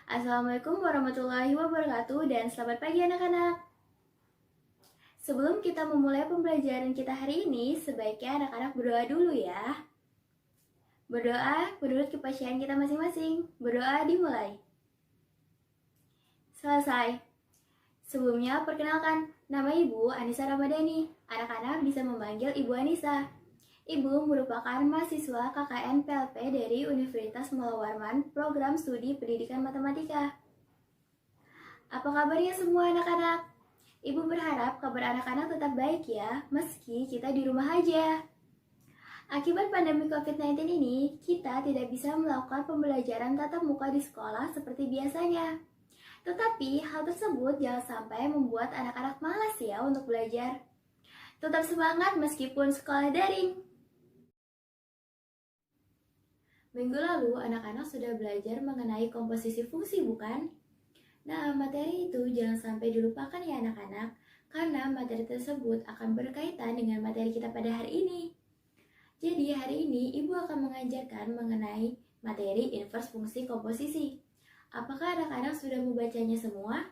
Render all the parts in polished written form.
Assalamualaikum warahmatullahi wabarakatuh dan selamat pagi anak-anak. Sebelum kita memulai pembelajaran kita hari ini, sebaiknya anak-anak berdoa dulu ya. Berdoa menurut kepercayaan kita masing-masing. Berdoa dimulai. Selesai. Sebelumnya perkenalkan, nama Ibu Anissa Ramadhani. Anak-anak bisa memanggil Ibu Anissa. Ibu merupakan mahasiswa KKN PLP dari Universitas Mula Warman, Program Studi Pendidikan Matematika. Apa kabarnya semua anak-anak? Ibu berharap kabar anak-anak tetap baik ya, meski kita di rumah aja. Akibat pandemi COVID-19 ini, kita tidak bisa melakukan pembelajaran tatap muka di sekolah seperti biasanya. Tetapi hal tersebut jangan sampai membuat anak-anak malas ya untuk belajar. Tetap semangat meskipun sekolah daring. Minggu lalu anak-anak sudah belajar mengenai komposisi fungsi, bukan? Nah, materi itu jangan sampai dilupakan ya anak-anak, karena materi tersebut akan berkaitan dengan materi kita pada hari ini. Jadi hari ini Ibu akan mengajarkan mengenai materi inverse fungsi komposisi. Apakah anak-anak sudah membacanya semua?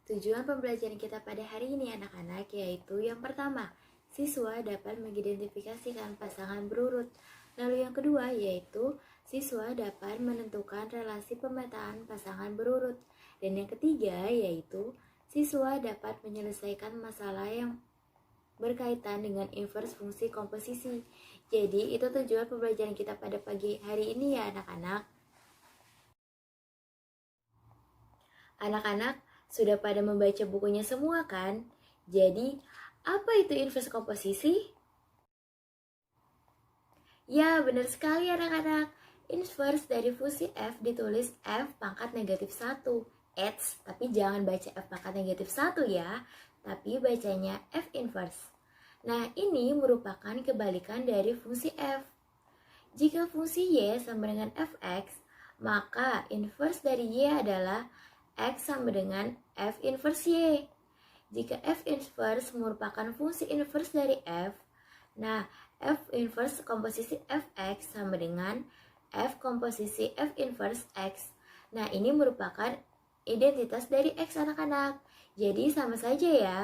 Tujuan pembelajaran kita pada hari ini anak-anak yaitu yang pertama, siswa dapat mengidentifikasikan pasangan berurut. Lalu yang kedua yaitu siswa dapat menentukan relasi pemetaan pasangan berurut. Dan yang ketiga yaitu siswa dapat menyelesaikan masalah yang berkaitan dengan inverse fungsi komposisi. Jadi itu tujuan pembelajaran kita pada pagi hari ini ya anak-anak. Anak-anak sudah pada membaca bukunya semua kan? Jadi apa itu inverse komposisi? Ya, benar sekali anak-anak. Inverse dari fungsi F ditulis F pangkat negatif 1. Tapi jangan baca F pangkat negatif 1 ya. Tapi bacanya F inverse. Nah, ini merupakan kebalikan dari fungsi F. Jika fungsi Y sama dengan Fx, maka inverse dari Y adalah X sama dengan F inverse Y. Jika F inverse merupakan fungsi inverse dari F, nah F inverse komposisi Fx sama dengan F komposisi F inverse X. Nah ini merupakan identitas dari X anak-anak. Jadi sama saja ya.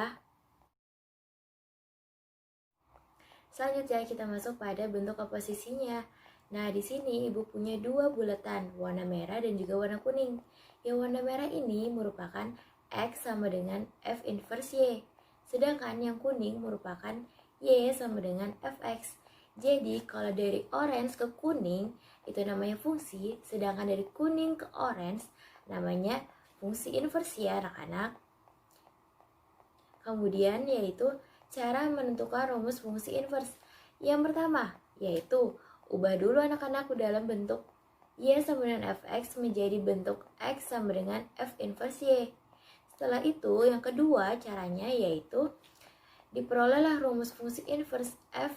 Selanjutnya kita masuk pada bentuk komposisinya. Nah di sini ibu punya dua bulatan, warna merah dan juga warna kuning. Yang warna merah ini merupakan X sama dengan F inverse Y. Sedangkan yang kuning merupakan Y sama dengan Fx. Jadi kalau dari orange ke kuning itu namanya fungsi, sedangkan dari kuning ke orange namanya fungsi inverse ya anak-anak. Kemudian yaitu cara menentukan rumus fungsi inverse. Yang pertama yaitu ubah dulu anak-anak dalam bentuk Y sama dengan Fx menjadi bentuk X sama dengan F inverse Y. Setelah itu yang kedua caranya yaitu diperolehlah rumus fungsi inverse F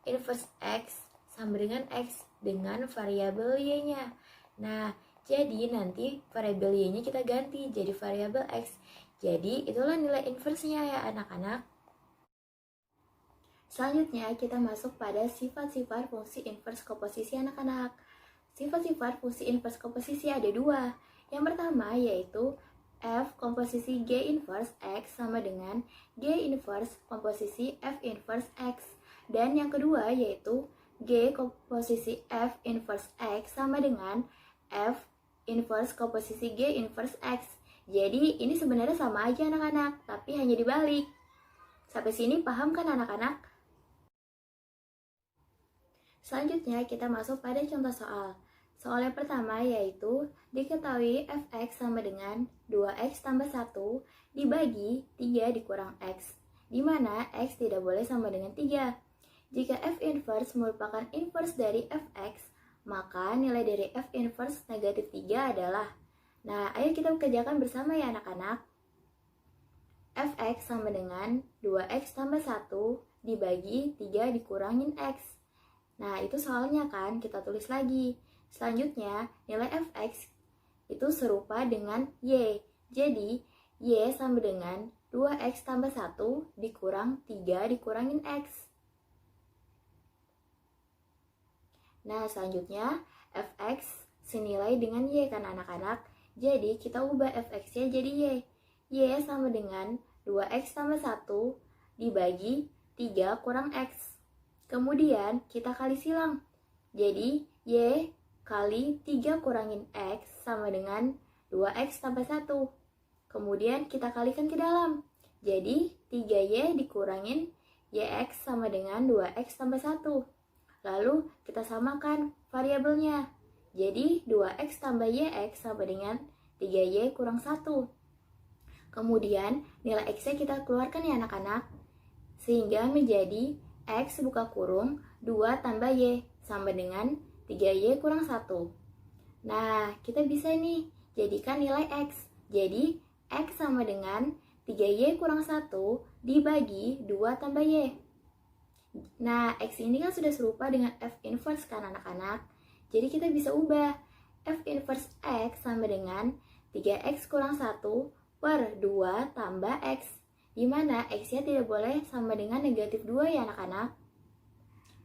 inverse X sama dengan X dengan variabel Y-nya. Nah, jadi nanti variabel Y-nya kita ganti jadi variabel X. Jadi itulah nilai inverse-nya ya anak-anak. Selanjutnya kita masuk pada sifat-sifat fungsi inverse komposisi anak-anak. Sifat-sifat fungsi inverse komposisi ada dua. Yang pertama yaitu F komposisi G inverse X sama dengan G inverse komposisi F inverse X. Dan yang kedua yaitu G komposisi F inverse X sama dengan F inverse komposisi G inverse X. Jadi ini sebenarnya sama aja anak-anak, tapi hanya dibalik. Sampai sini paham kan anak-anak? Selanjutnya kita masuk pada contoh soal. Soal yang pertama yaitu diketahui Fx sama dengan 2x tambah 1 dibagi 3 dikurang x, di mana x tidak boleh sama dengan 3. Jika F inverse merupakan inverse dari Fx, maka nilai dari F inverse negatif 3 adalah. Nah, ayo kita kerjakan bersama ya anak-anak. Fx sama dengan 2x tambah 1 dibagi 3 dikurangin x. Nah, itu soalnya kan, kita tulis lagi. Selanjutnya, nilai Fx itu serupa dengan Y. Jadi, Y sama dengan 2x tambah 1 dikurang 3 dikurangin x. Nah, selanjutnya fx senilai dengan y kan anak-anak. Jadi kita ubah fx-nya jadi y. Y sama dengan 2x tambah 1 dibagi 3 kurang x. Kemudian kita kali silang. Jadi y kali 3 kurangin x sama dengan 2x tambah 1. Kemudian kita kalikan ke dalam. Jadi 3y dikurangin yx sama dengan 2x tambah 1. Lalu kita samakan variabelnya. Jadi 2x tambah yx sama dengan 3y kurang 1. Kemudian nilai x-nya kita keluarkan ya anak-anak. Sehingga menjadi x buka kurung 2 tambah y sama dengan 3y kurang 1. Nah, kita bisa nih jadikan nilai x. Jadi x sama dengan 3y kurang 1 dibagi 2 tambah y. Nah, x ini kan sudah serupa dengan f inverse kan anak-anak. Jadi kita bisa ubah f inverse x sama dengan 3x kurang 1 per 2 tambah x. Di mana x-nya tidak boleh sama dengan negatif 2 ya anak-anak.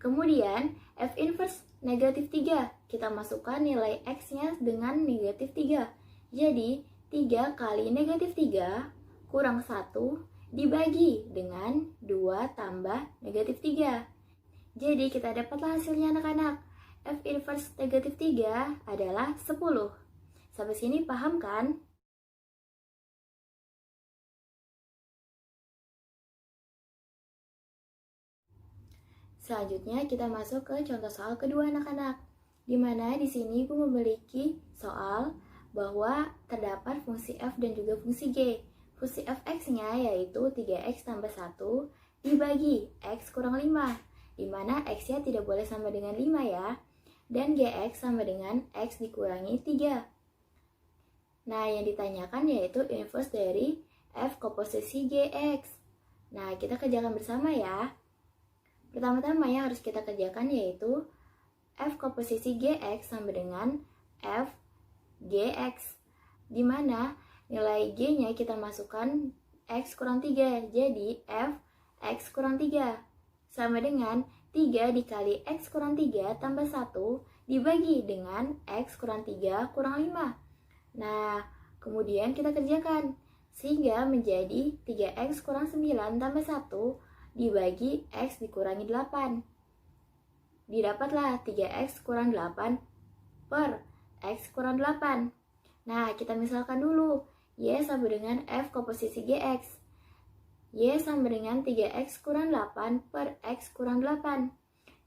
Kemudian f inverse negatif 3. Kita masukkan nilai x-nya dengan negatif 3. Jadi 3 kali negatif 3 kurang 1 dibagi dengan 2 tambah negatif 3. Jadi kita dapatlah hasilnya anak-anak. F inverse negatif 3 adalah 10. Sampai sini paham kan? Selanjutnya kita masuk ke contoh soal kedua anak-anak. Di mana di sini Ibu memiliki soal bahwa terdapat fungsi f dan juga fungsi g. Fungsi fx-nya yaitu 3x tambah 1 dibagi x kurang 5, di mana x-nya tidak boleh sama dengan 5 ya, dan gx sama dengan x dikurangi 3. Nah, yang ditanyakan yaitu inverse dari f komposisi gx. Nah, kita kerjakan bersama ya. Pertama-tama yang harus kita kerjakan yaitu f komposisi gx sama dengan f gx, di mana nilai g-nya kita masukkan x kurang 3, jadi f x kurang 3 sama dengan 3 dikali x kurang 3 tambah 1 dibagi dengan x kurang 3 kurang 5. Nah, kemudian kita kerjakan sehingga menjadi 3x kurang 9 tambah 1 dibagi x dikurangi 8. Didapatlah 3x kurang 8 per x kurang 8. Nah, kita misalkan dulu. Y sama dengan f komposisi gx. Y sama dengan 3x kurang 8 per x kurang 8.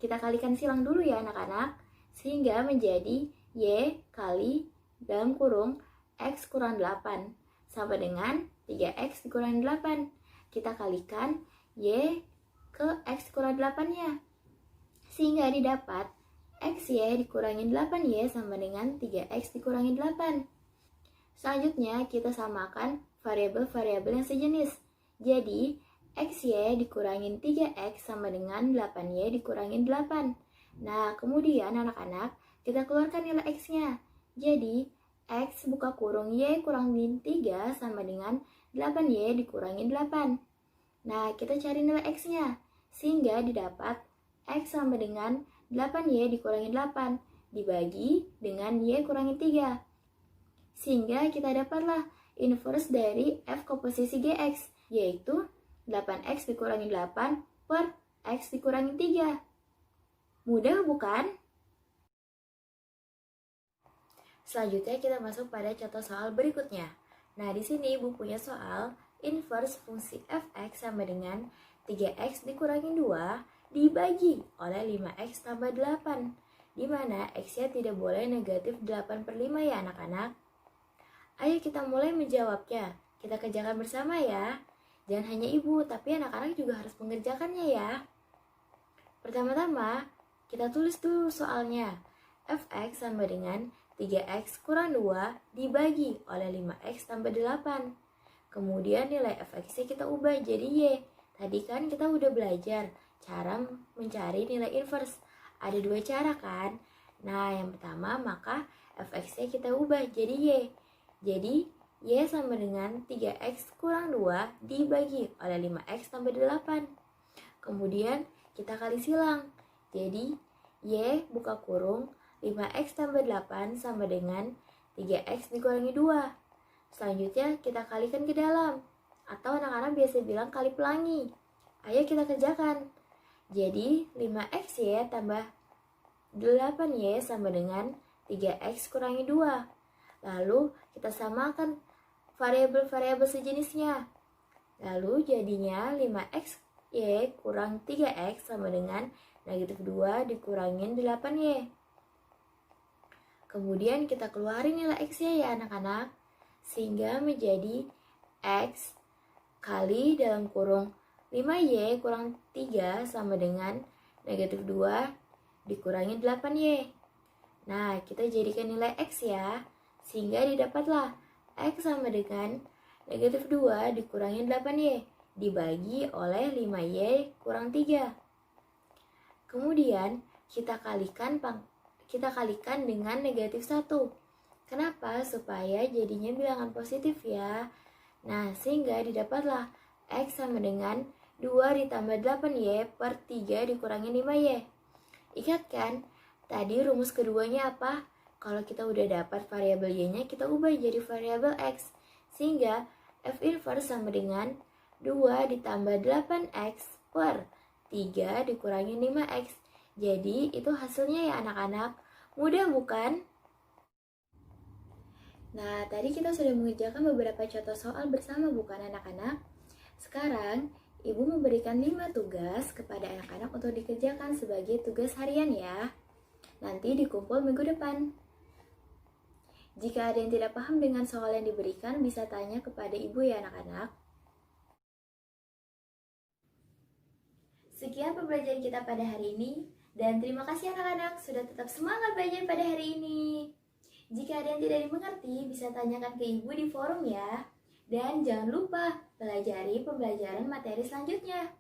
Kita kalikan silang dulu ya anak-anak. Sehingga menjadi y kali dalam kurung x kurang 8 sama dengan 3x dikurangi 8. Kita kalikan y ke x kurang 8-nya. Sehingga didapat xy dikurangi 8y sama dengan 3x dikurangi 8. Selanjutnya kita samakan variabel-variabel yang sejenis. Jadi xy dikurangi 3x sama dengan 8y dikurangi 8. Nah, kemudian anak-anak kita keluarkan nilai x-nya. Jadi x buka kurung y kurangin 3 sama dengan 8y dikurangi 8. Nah, kita cari nilai x-nya. Sehingga didapat x sama dengan 8y dikurangi 8 dibagi dengan y kurangi 3. Sehingga kita dapatlah inverse dari f komposisi gx, yaitu 8x dikurangi 8 per x dikurangi 3. Mudah bukan? Selanjutnya kita masuk pada contoh soal berikutnya. Nah, di sini Ibu punya soal inverse fungsi fx sama dengan 3x dikurangi 2 dibagi oleh 5x tambah 8, di mana x-nya tidak boleh negatif 8 per 5 ya anak-anak. Ayo kita mulai menjawabnya. Kita kerjakan bersama ya. Jangan hanya ibu, tapi anak-anak juga harus mengerjakannya ya. Pertama-tama, kita tulis dulu soalnya. Fx sama dengan 3x kurang 2 dibagi oleh 5x tambah 8. Kemudian nilai fx-nya kita ubah jadi y. Tadi kan kita udah belajar cara mencari nilai inverse. Ada dua cara kan? Nah, yang pertama maka fx-nya kita ubah jadi y. Jadi, y sama dengan 3x kurang 2 dibagi oleh 5x tambah 8. Kemudian, kita kali silang. Jadi, Y buka kurung 5X tambah 8 sama dengan 3X dikurangi 2. Selanjutnya kita kalikan ke dalam. Atau anak-anak biasa bilang kali pelangi. Ayo kita kerjakan. Jadi 5XY tambah 8Y sama dengan 3X kurangi 2. Lalu kita samakan variabel-variabel sejenisnya. Lalu jadinya 5XY kurang 3X sama dengan negatif 2 dikurangin 8Y. Kemudian kita keluarin nilai X-nya ya anak-anak. Sehingga menjadi X kali dalam kurung 5Y kurang 3 sama dengan negatif 2 dikurangi 8Y. Nah, kita jadikan nilai X ya. Sehingga didapatlah X sama dengan negatif 2 dikurangi 8Y dibagi oleh 5Y kurang 3. Kemudian kita kalikan dengan negatif 1. Kenapa? Supaya jadinya bilangan positif ya. Nah, sehingga didapatlah X sama dengan 2 ditambah 8Y per 3 dikurangi 5Y. Ingat kan? Tadi rumus keduanya apa? Kalau kita udah dapat variabel Y-nya, kita ubah jadi variabel X. Sehingga F inverse sama dengan 2 ditambah 8X per 3 dikurangi 5X. Jadi, itu hasilnya ya anak-anak. Mudah bukan? Nah, tadi kita sudah mengerjakan beberapa contoh soal bersama bukan anak-anak? Sekarang, Ibu memberikan 5 tugas kepada anak-anak untuk dikerjakan sebagai tugas harian ya. Nanti dikumpul minggu depan. Jika ada yang tidak paham dengan soal yang diberikan, bisa tanya kepada Ibu ya anak-anak. Sekian pembelajaran kita pada hari ini, dan terima kasih anak-anak sudah tetap semangat belajar pada hari ini. Jika ada yang tidak dimengerti, bisa tanyakan ke Ibu di forum ya. Dan jangan lupa pelajari pembelajaran materi selanjutnya.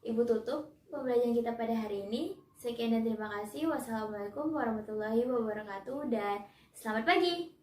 Ibu tutup pembelajaran kita pada hari ini. Sekian dan terima kasih. Wassalamualaikum warahmatullahi wabarakatuh dan selamat pagi.